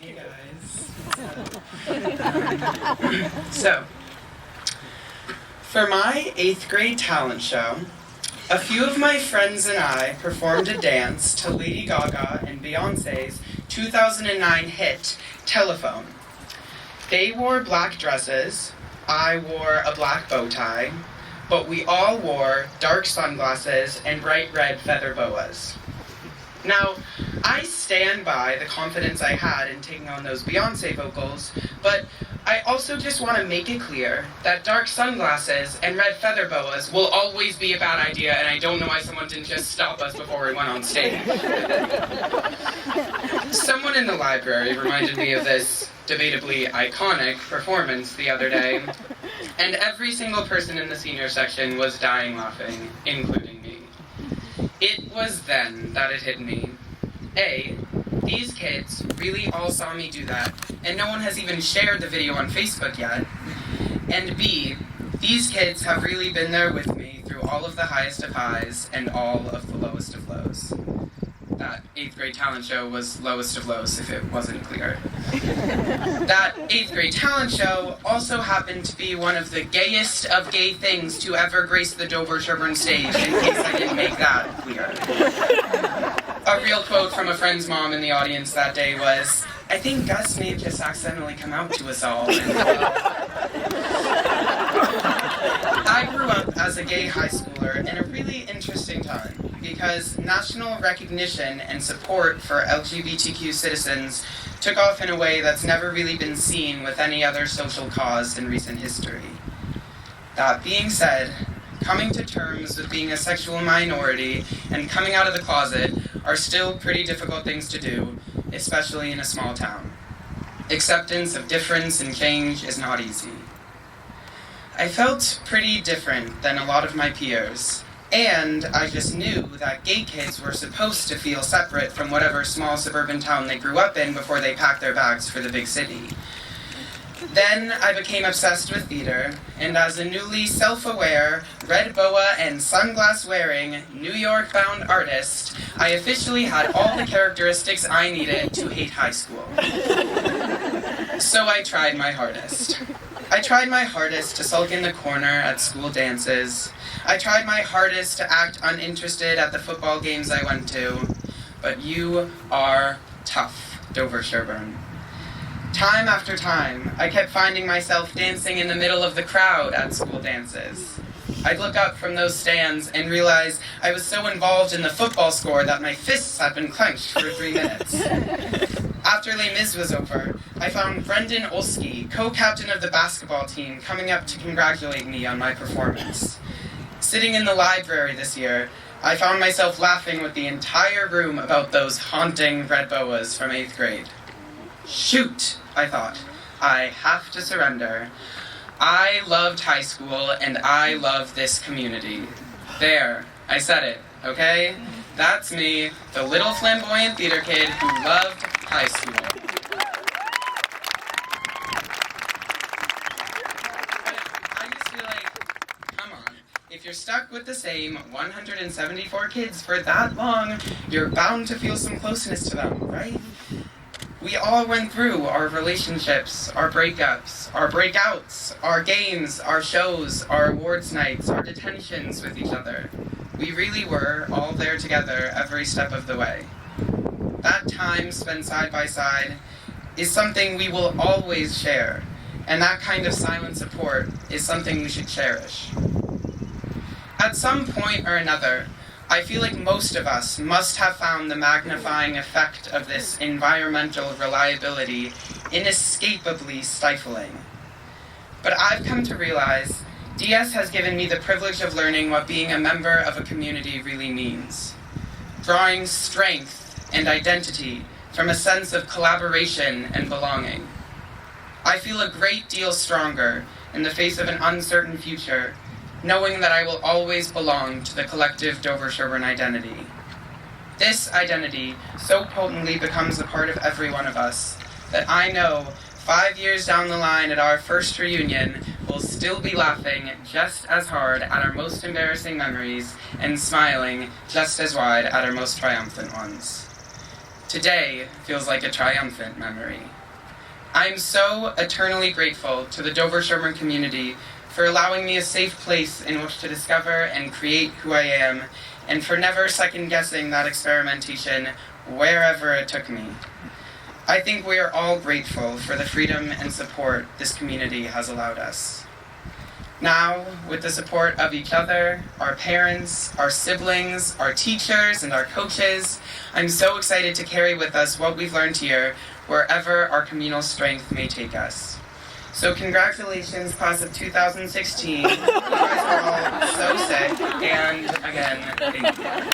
Hey guys. So, for my 8th grade talent show, a few of my friends and I performed a dance to Lady Gaga and Beyonce's 2009 hit, Telephone. They wore black dresses, I wore a black bow tie, but we all wore dark sunglasses and bright red feather boas. Now, I stand by the confidence I had in taking on those Beyonce vocals, but I also just want to make it clear that dark sunglasses and red feather boas will always be a bad idea, and I don't know why someone didn't just stop us before we went on stage. Someone in the library reminded me of this debatably iconic performance the other day, and every single person in the senior section was dying laughing, including me. It was then that it hit me. A, these kids really all saw me do that, and no one has even shared the video on Facebook yet. And B, these kids have really been there with me through all of the highest of highs and all of the lowest of lows. That 8th grade talent show was lowest of lows, if it wasn't clear. That 8th grade talent show also happened to be one of the gayest of gay things to ever grace the Dover-Sherburne stage, in case I didn't make that clear. A real quote from a friend's mom in the audience that day was, "I think Gus may have just accidentally come out to us all." I grew up as a gay high schooler in a really interesting time, because national recognition and support for LGBTQ citizens took off in a way that's never really been seen with any other social cause in recent history. That being said, coming to terms with being a sexual minority and coming out of the closet are still pretty difficult things to do, especially in a small town. Acceptance of difference and change is not easy. I felt pretty different than a lot of my peers, and I just knew that gay kids were supposed to feel separate from whatever small suburban town they grew up in before they packed their bags for the big city. Then I became obsessed with theater, and as a newly self-aware, red boa and sunglass-wearing, New York-bound artist, I officially had all the characteristics I needed to hate high school. So I tried my hardest. I tried my hardest to sulk in the corner at school dances. I tried my hardest to act uninterested at the football games I went to. But you are tough, Dover-Sherburne. Time after time, I kept finding myself dancing in the middle of the crowd at school dances. I'd look up from those stands and realize I was so involved in the football score that my fists had been clenched for 3 minutes. After Les Mis was over, I found Brendan Olsky, co-captain of the basketball team, coming up to congratulate me on my performance. Sitting in the library this year, I found myself laughing with the entire room about those haunting red boas from 8th grade. Shoot, I thought. I have to surrender. I loved high school, and I love this community. There, I said it, okay? That's me, the little flamboyant theater kid who loved high school. But I just feel like, come on, if you're stuck with the same 174 kids for that long, you're bound to feel some closeness to them, right? We all went through our relationships, our breakups, our breakouts, our games, our shows, our awards nights, our detentions with each other. We really were all there together every step of the way. That time spent side by side is something we will always share, and that kind of silent support is something we should cherish. At some point or another, I feel like most of us must have found the magnifying effect of this environmental reliability inescapably stifling. But I've come to realize DS has given me the privilege of learning what being a member of a community really means. Drawing strength and identity from a sense of collaboration and belonging. I feel a great deal stronger in the face of an uncertain future, knowing that I will always belong to the collective Dover-Sherburne identity. This identity so potently becomes a part of every one of us that I know 5 years down the line at our first reunion, we'll still be laughing just as hard at our most embarrassing memories and smiling just as wide at our most triumphant ones. Today feels like a triumphant memory. I'm so eternally grateful to the Dover-Sherburne community for allowing me a safe place in which to discover and create who I am, and for never second-guessing that experimentation wherever it took me. I think we are all grateful for the freedom and support this community has allowed us. Now, with the support of each other, our parents, our siblings, our teachers, and our coaches, I'm so excited to carry with us what we've learned here wherever our communal strength may take us. So congratulations, class of 2016. You guys are all so sick, and again, thank you.